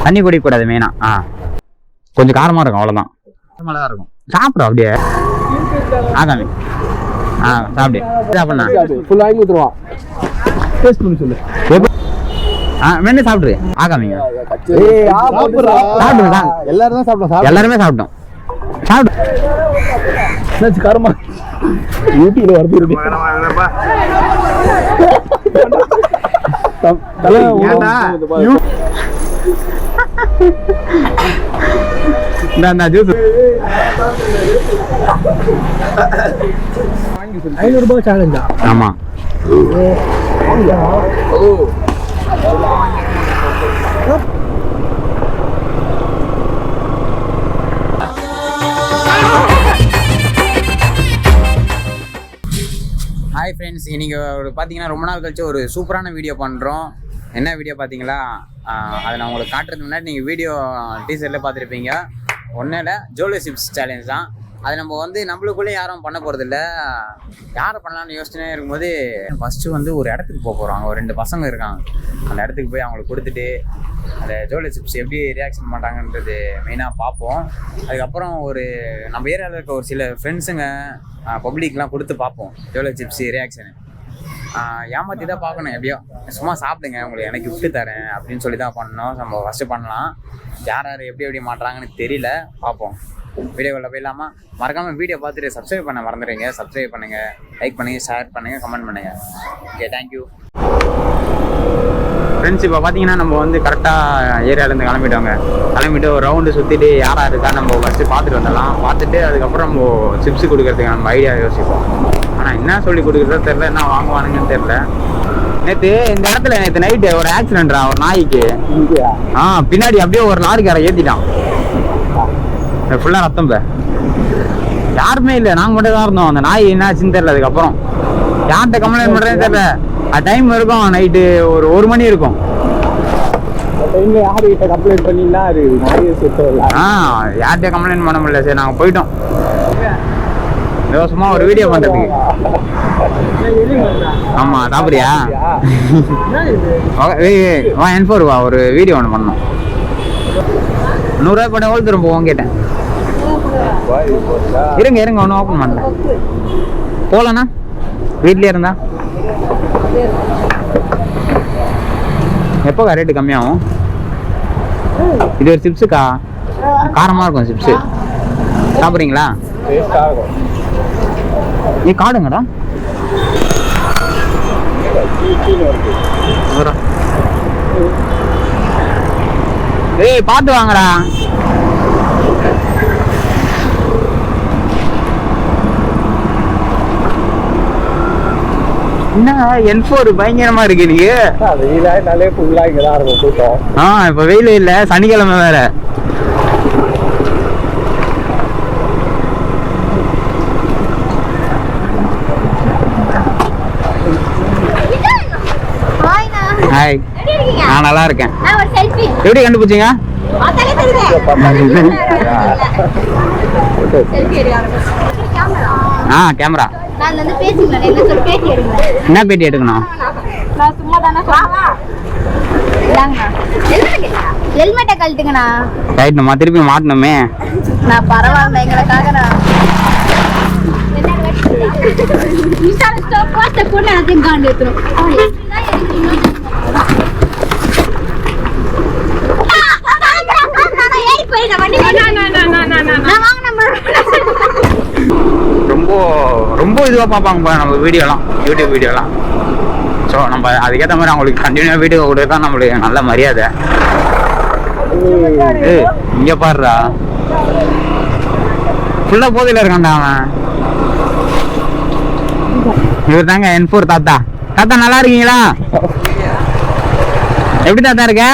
தண்ணி குடிக்கக்கூடாது மெயினா. கொஞ்சம் காரமாக இருக்கும், அவ்வளோதான். மிளகா இருக்கும். சாப்பிடும் அப்படியே. ஆகாமி சாப்பிடு. சாப்பிட்ண்ணா ஃபுல் வாங்கி ஊற்றுருவான். டேஸ்ட் பண்ணி சொல்லு. மென்னு சாப்பிட்ரு. ஆகாமிங்க சாப்பிடுங்க. எல்லாரும் சாப்பிட்டோம். எல்லாருமே சாப்பிட்டோம். சாப்பிடு. காரமா யூடியூப்ல வருது. ஜூஸ் 500 ரூபாய் சேலஞ்சா? ஆமா. ஹாய் ஃப்ரெண்ட்ஸ், இன்றைக்கி பார்த்தீங்கன்னா ரொம்ப நாள் கழிச்சு ஒரு சூப்பரான வீடியோ பண்ணுறோம். என்ன வீடியோ பார்த்தீங்களா? அதை நான் உங்களுக்கு காட்டுறதுக்கு முன்னாடி நீங்கள் வீடியோ டீசரில் பார்த்துருப்பீங்க. ஒன்றும் இல்லை, ஜோலோ சிப்ஸ் சேலஞ்ச் தான். அது நம்ம வந்து நம்மளுக்குள்ளே யாரும் பண்ண போகிறதில்ல. யாரை பண்ணலான்னு யோசனை இருக்கும்போது ஃபஸ்ட்டு வந்து ஒரு இடத்துக்கு போக போகிறோம். அங்கே ஒரு 2 பசங்க இருக்காங்க. அந்த இடத்துக்கு போய் அவங்களுக்கு கொடுத்துட்டு அந்த ஜோலோ சிப்ஸ் எப்படி ரியாக்ஷன் பண்ணுறாங்கன்றது மெயினாக பார்ப்போம். அதுக்கப்புறம் ஒரு நம்ம ஏரியாவில் இருக்க ஒரு சில ஃப்ரெண்ட்ஸுங்க பப்ளிக்லாம் கொடுத்து பார்ப்போம் ஜோலோ சிப்ஸ் ரியாக்ஷனு. ஏமாற்றி தான் பார்க்கணும். எப்படியோ சும்மா சாப்பிடுங்க, உங்களுக்கு எனக்கு கிஃப்ட்டு தரேன் அப்படின்னு சொல்லி தான் பண்ணோம். நம்ம ஃபஸ்ட்டு பண்ணலாம். யார் யார் எப்படி மாட்டுறாங்கன்னு தெரியல, பார்ப்போம். வீடியோவில் போயிடலாமா? மறக்காமல் வீடியோ பார்த்துட்டு சப்ஸ்கிரைப் பண்ண மறந்துடுங்க. சப்ஸ்கிரைப் பண்ணுங்கள், லைக் பண்ணுங்கள், ஷேர் பண்ணுங்கள், கமெண்ட் பண்ணுங்கள். Okay, thank you friends. இப்போ பார்த்தீங்கன்னா நம்ம வந்து கரெக்டாக ஏரியாவிலேருந்து கிளம்பிட்டு ஒரு ரவுண்டு சுற்றிட்டு யாராக இருக்கா நம்ம ஃபஸ்ட்டு பார்த்துட்டு வந்துடலாம். பார்த்துட்டு அதுக்கப்புறம் நம்ம சிப்ஸு கொடுக்குறதுக்கு நம்ம ஐடியா யோசிப்போம். ஆனால் என்ன சொல்லி கொடுக்குறதோ தெரில, என்ன வாங்குவானுங்கன்னு தெரில. நேற்று இந்த இடத்துல நைட்டு ஒரு ஆக்சிடென்ட்ரா, ஒரு நாய்க்கு. பின்னாடி அப்படியே ஒரு லாரிக்காரை ஏற்றிட்டான். ஃபுல்லாக ரத்தம். யாருமே இல்லை, நாங்கள் மட்டும் தான் இருந்தோம். அந்த நாய் என்னாச்சுன்னு தெரியல. அதுக்கப்புறம் யார்கிட்ட கம்ப்ளைண்ட் பண்ணுறதுன்னு தெரியல. அது டைம் இருக்கும், நைட்டு ஒரு 1 மணி இருக்கும். யார்கிட்ட கம்ப்ளைண்ட் பண்ணினா யார்கிட்ட கம்ப்ளைண்ட் பண்ண முடியல. சரி, நாங்கள் போயிட்டோம். சும்மா ஒரு வீடியோ பண்ணுறதுக்கு. ஆமாம், சாப்பிட்றியா? வா N4 வா, ஒரு வீடியோ ஒன்று பண்ணோம். 100 ரூபாய் போட்ட எவ்வளோ தூரம் போவோம் கேட்டேன். இருங்க ஒன்றும் ஓப்பன் பண்ணல. போகலண்ணா வீட்லேயே இருந்தா எப்போக்கா ரேட்டு கம்மியாகும்? இது ஒரு சிப்ஸுக்கா, காரமாக இருக்கும் சிப்ஸு. சாப்பிட்றீங்களா? நீ காடுங்கடா. ஏய், பார்த்து வாங்கடா. என்ன N4 பயங்கரமா இருக்கு நீங்க. இப்ப வெயில் இல்ல, சனிக்கிழமை வேற. ஹாய், நான் நல்லா இருக்கேன். எப்படி கண்டுபிடிச்சீங்க? கேமரா. என்ன பேட்டி எடுக்கணும்? ஹெல்மெட்டை கழட்டுங்கண்ணா. ரைட்மா, திருப்பி மாட்டணுமே. நான் பரவாயில்ல, எங்களுக்காக ரொம்ப இதுவாக பார்ப்பாங்கப்பா நம்ம வீடியோலாம், யூடியூப் வீடியோலாம். ஸோ நம்ம அதுக்கேற்ற மாதிரி அவங்களுக்கு கண்டினியூவாக வீடியோ கொடுத்தா நம்மளுக்கு நல்ல மரியாதை. இங்கே பாடுறா, ஃபுல்லாக போதையில் இருக்கான்டா அவன். இவர் தாங்க N4 தாத்தா. தாத்தா நல்லா இருக்கீங்களா? எப்படி தாத்தா இருக்க?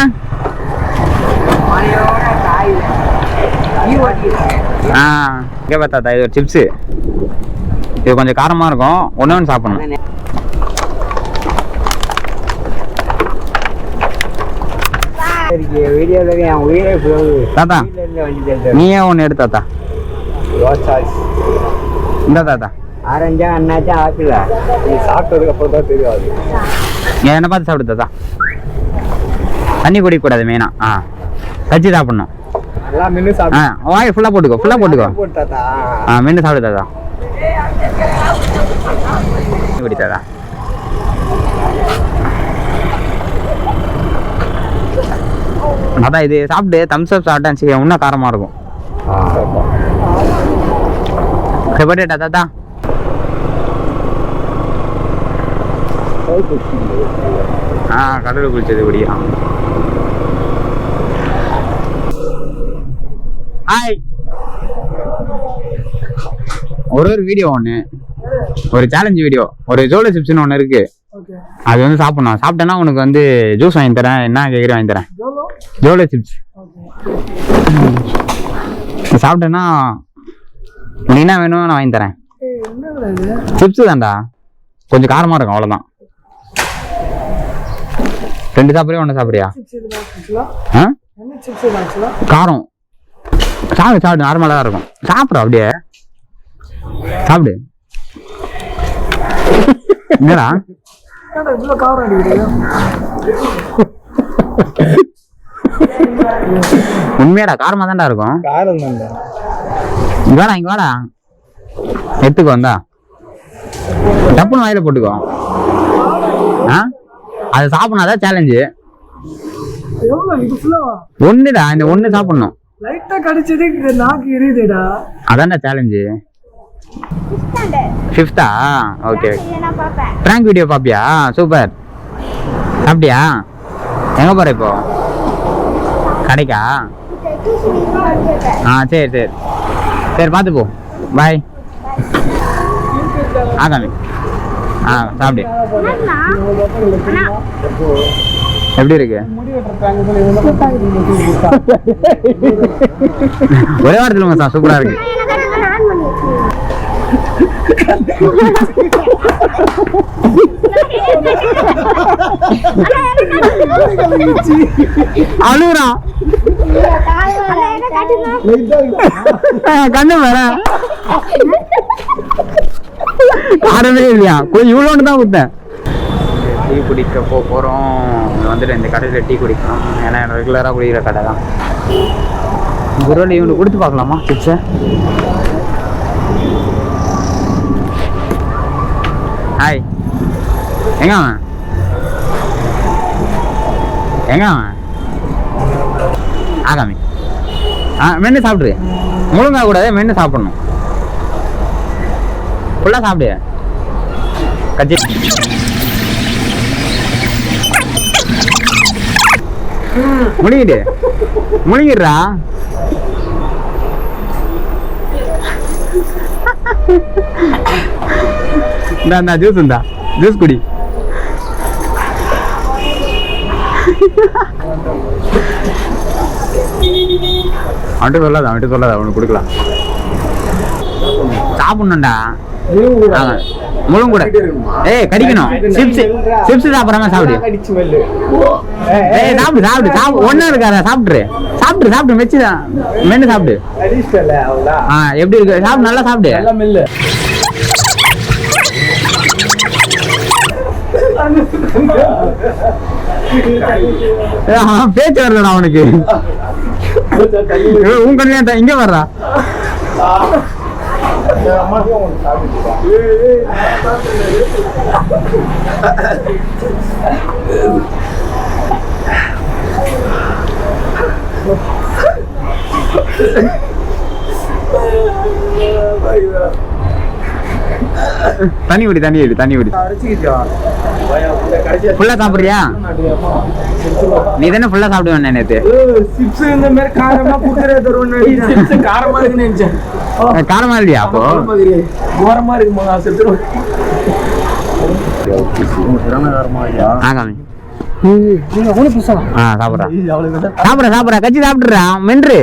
இங்கே பா தாத்தா, இது ஒரு சிப்ஸு. இது கொஞ்சம் காரமாக இருக்கும், ஒன்று சாப்பிடணும். தாத்தா நீயே ஒன்று எடு தாத்தா. இந்த தாத்தா ஆரஞ்சா அண்ணாச்சா ஆப்பிளா? நீ சாப்பிட்டதுக்கு அப்புறம் தான் தெரியாது. என்ன பார்த்து சாப்பிடு தாத்தா. தண்ணி குடிக்கக்கூடாது மெயினா. கச்சி சாப்பிடணும். நல்லா மென்னு சாப்பிடு. வாய் ஃபுல்லா போட்டுக்கோ, ஃபுல்லா போட்டுக்கோ. போட்டாதா மென்னு சாப்பிடுதாதா குடித்தாதா. அதான் இது சாப்பிட்டு தம்ஸ் அப் சாப்பிட்டேன் சரி, இன்னும் காரமா இருக்கும். போட்டேட்டா தாத்தா. கடவுள் குளிச்சது குடியா. ஹாய். ஒரு வீடியோ ஒன்று, ஒரு சேலஞ்ச் வீடியோ, ஒரு ஜோலோ சிப்ஸ்னு ஒன்று இருக்கு. அது வந்து சாப்பிடணும். சாப்பிட்டேன்னா உனக்கு வந்து ஜூஸ் வாங்கி தரேன். என்ன கேட்குறேன் வாங்கி தரேன். ஜோலோ சிப்ஸ் சாப்பிட்டேன்னா உனக்கு என்ன வேணும் நான் வாங்கி தரேன். சிப்ஸ் தான்டா, கொஞ்சம் காரமாக இருக்கும் அவ்வளோதான். 2 சாப்பிட்றியா 1 சாப்பிட்றியா? காரம் சாப்பிடு சாப்பிடு, நார்மலாக தான் இருக்கும். சாப்பிடு அப்படியே சாப்பிடு. என்னடா உண்மையாடா காரமா தான்டா இருக்கும். இங்க வாடா இங்க வாடா, எடுத்துக்கோ. வந்தா டப்புன்னு வாயில போட்டுக்கோ. அது சாப்பிடணும், சேலஞ்சு. ஒண்ணுடா, இந்த ஒண்ணு சாப்பிடணும். அதான்டா challenge. 5th okay. Prank video பாப்பியா? சூப்பர். சாப்பிட்டியா? எங்க போற இப்போ? கடைக்கா? சரி சரி சரி, பார்த்து போ. பாய். ஆகாமி சாப்பிடு. எப்படி இருக்கு? ஒரே வாரத்தில் மச்சான் சூப்பரா இருக்கு. அழுகுறா கண்ணு வேற காரமே இல்லையா? கொஞ்சம் இவ்வளோன்னு தான் கொடுத்தேன். டீ குடிக்க போகிறோம். வந்துட்டு இந்த கடையில் டீ குடிக்கலாம். ஏன்னா ரெகுலராக குடிக்கிற கடை தான். ஒருவேளை இவனுக்கு கொடுத்து பார்க்கலாமா சிப்ஸை? ஹாய். எங்க அவன்? எங்க அவன்? ஆகாமி மென்று சாப்பிட்ரு. முழுங்கா கூடாது, மென்று சாப்பிடணும். ஃபுல்லாக சாப்பிடு. கச்சி முழுங்கிடு, முழுங்கிடுறா. இந்த ஜூஸ் இருந்தா ஜூஸ் குடி. அவன்கிட்ட சொல்லாத அவனுக்கு கொடுக்கலாம். சாப்பிடணும்டா முழுங்க கூட. கடிக்கணும். சிப்ஸ் சாப்பிடாம சாப்பிடு. சாப்பிடு ஒன்னும் இருக்காத. சாப்பிட்டு மெச்சுதான் மென்னு சாப்பிடு. எப்படி இருக்கு? சாப்பிடு, நல்லா சாப்பிடு. பேச்சு வருதுடா அவனுக்கு. உன் கல்யாணம் இங்க வர்றா. தண்ணி குடி. ஃபுல்லா சாப்பிடுறியா? நீ தானே ஃபுல்லா சாப்பிடுவேன் நேத்து. காரமா இல்லையா? அப்போ சாப்பிடுறா கச்சி சாப்பிடுறா மென்று.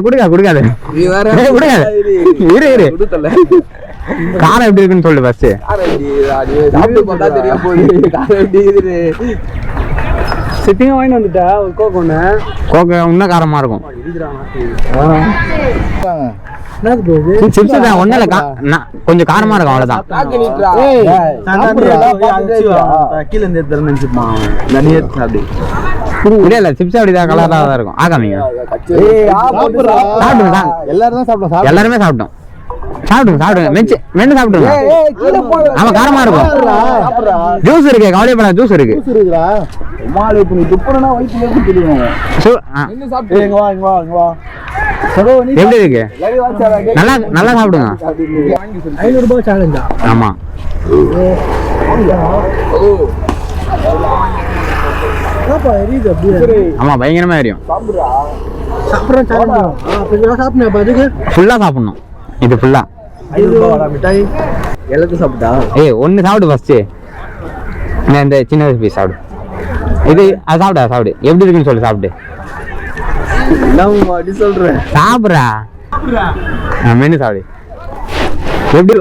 குடுக்காது இரு. காரம் எப்படி இருக்குன்னு சொல்லு ஃபர்ஸ்ட். சிட்டிங்க வாங்கி வந்துட்டா ஒரு கோக்கு இன்னும் காரமா இருக்கும். சிப்ஸ் தான் ஒன்றும் இல்லை கொஞ்சம் காரமாக இருக்கும் அவ்வளோதான். இல்ல இல்ல சிப்ஸ் அப்படிதான் கலரா தான் இருக்கும். ஆகாமீங்க சாப்பிடுங்க. எல்லாருமே சாப்பிட்டோம். சாப்பிடுங்க மென்னு சாப்பிடுங்க. ஆமா காரமா இருக்கும். ஜூஸ் இருக்கு, கவலைப்படாத ஜூஸ் இருக்கு. எப்படி இருக்கு? நல்லா சாப்பிடுங்க. 500 ரூபாய் சேலஞ்சா? ஆமா ஆமா பயங்கரமா எரியும். ஃபுல்லா சாப்பிடணும். இது ஃபுல்லா ஏய் ஒன்னு சாப்பிடு ஃபர்ஸ்ட். இந்த சின்ன பீஸ் சாப்பிடு. இது அது சாப்பிடு. எப்படி இருக்குன்னு சொல்லு சாப்பிட்டு. சொல்றேன் சாப்பிடுறா. மெனு சாப்பிடு. எப்படி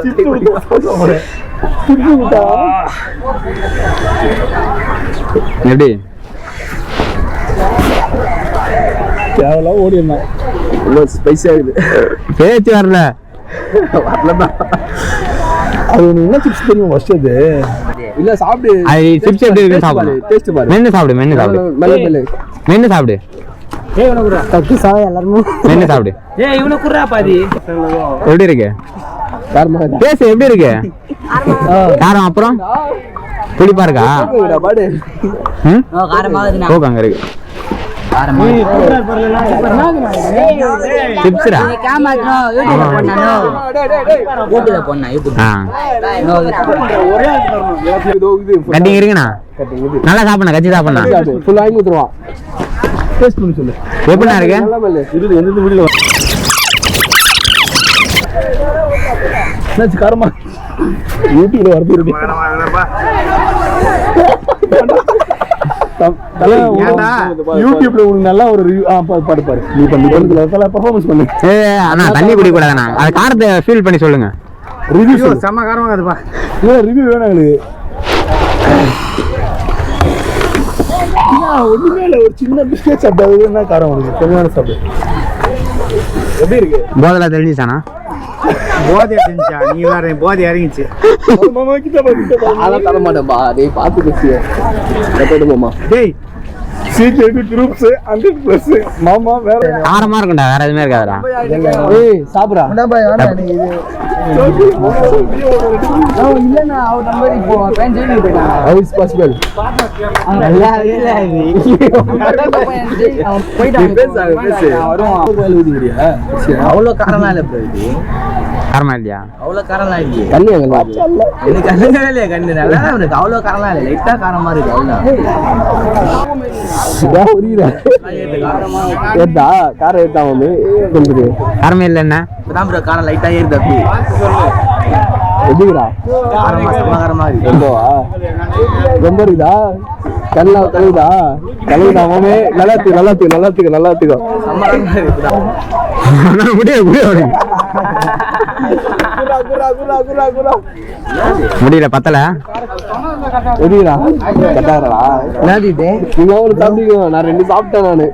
எப்படி ஓடிடலாம். ஸ்பைஸியா இருக்குது. பேச்சு வரல. அது என்ன சிப்ஸ் தெரியுமா ஃபர்ஸ்ட்? அது இல்ல சாப்பிடு. அது சிப்ஸ் எப்படி இருக்கு சாப்பிடு. டேஸ்ட் பாரு. மென்னு சாப்பிடு. மென்னு சாப்பிடு. ஏய் இவனை குறா. தட்டி சாவ எல்லாரும். மென்னு சாப்பிடு. ஏய் இவனை குறா பாதி. எப்படி இருக்கு? பேசு எப்படி இருக்கு? காரம் அப்புறம் புளிப்பா இருக்கா? அங்க இருக்கு. சிப்ஸ்ரா கட்டிங் இருக்குண்ணா. நல்லா சாப்பிடணும். கச்சி சாப்பிடணும். ஃபுல் வாங்கி ஊத்துறோம். டேஸ்ட் பண்ணி சொல்லு. எப்படிண்ணா இருக்கு? இது எந்த வீடியோல என்னாச்சு காரமா? யூடியூப்ல வரது இருக்கு. யூடியூப்ல உனக்கு நல்லா ஒரு பாரு. நீ பண்ணி பெர்ஃபார்மன்ஸ் பண்ணு. அண்ணா தண்ணி குடிக்க கூடாதுண்ணா. அது காரத்தை ஃபீல் பண்ணி சொல்லுங்க. ரிவ்யூ செம்ம காரமா இருக்குப்பா. இல்ல ரிவ்யூ வேணும் எங்களுக்கு. ஒண்ணுமே இல்ல, ஒரு சின்ன பிஸ்கெட் சாப்பிட்டது என்ன காரம் உனக்கு? கொஞ்சம் சாப்பிடு. எப்படி இருக்கு? போதல தெரிஞ்சுச்சானா? போதை தெரிஞ்சா நீ வேற போதை இறங்கிச்சு. மாமா கிட்ட அதெல்லாம் தர மாட்டேன்பா. டேய் பாத்து பேசிய கட்டடு மாமா. டேய் சீக்கிரம் குரூப்ஸ் 100+ மாமா வேற காரமா இருக்கும்டா. வேற எதுவுமே இருக்காதுடா. ஏய் சாப்பிடா. அண்ணா பாய் வேணா நீ இது இல்லனா அவர் நம்பர் இப்போ பேன் ஜெயிலு போய்டா. How is possible? நல்லா இல்ல இது. அவன் போய்டான். பேசு வரும். கோயில் ஊதிறியா? அவ்வளவு காரமா இல்ல ப்ரோ இது. காரமா இல்லையா? அவ்வளவு காரமா இல்லையே. கண்ணு எங்க எனக்கு கண்ணு இல்லையா? கண்ணு நல்லா இருக்கு. அவ்வளவு காரமா இல்ல, லைட்டா காரமா இருக்கு. அவ்வளவுதான் புரியுதா? ஏதா கார ஏதா வந்து கொஞ்சம் காரமே இல்ல என்ன? இப்பதான் ப்ரோ காரம் லைட்டா ஏறுது. அப்படி எப்படிடா? காரமா இருக்கு. ரொம்ப இருக்குதா? கல்லா கழுவுதா? மாமே நல்லா இருக்கு. முடியல பத்தல. எப்படிடா கட்டாரா? நான் 2 சாப்பிட்டேன். நானு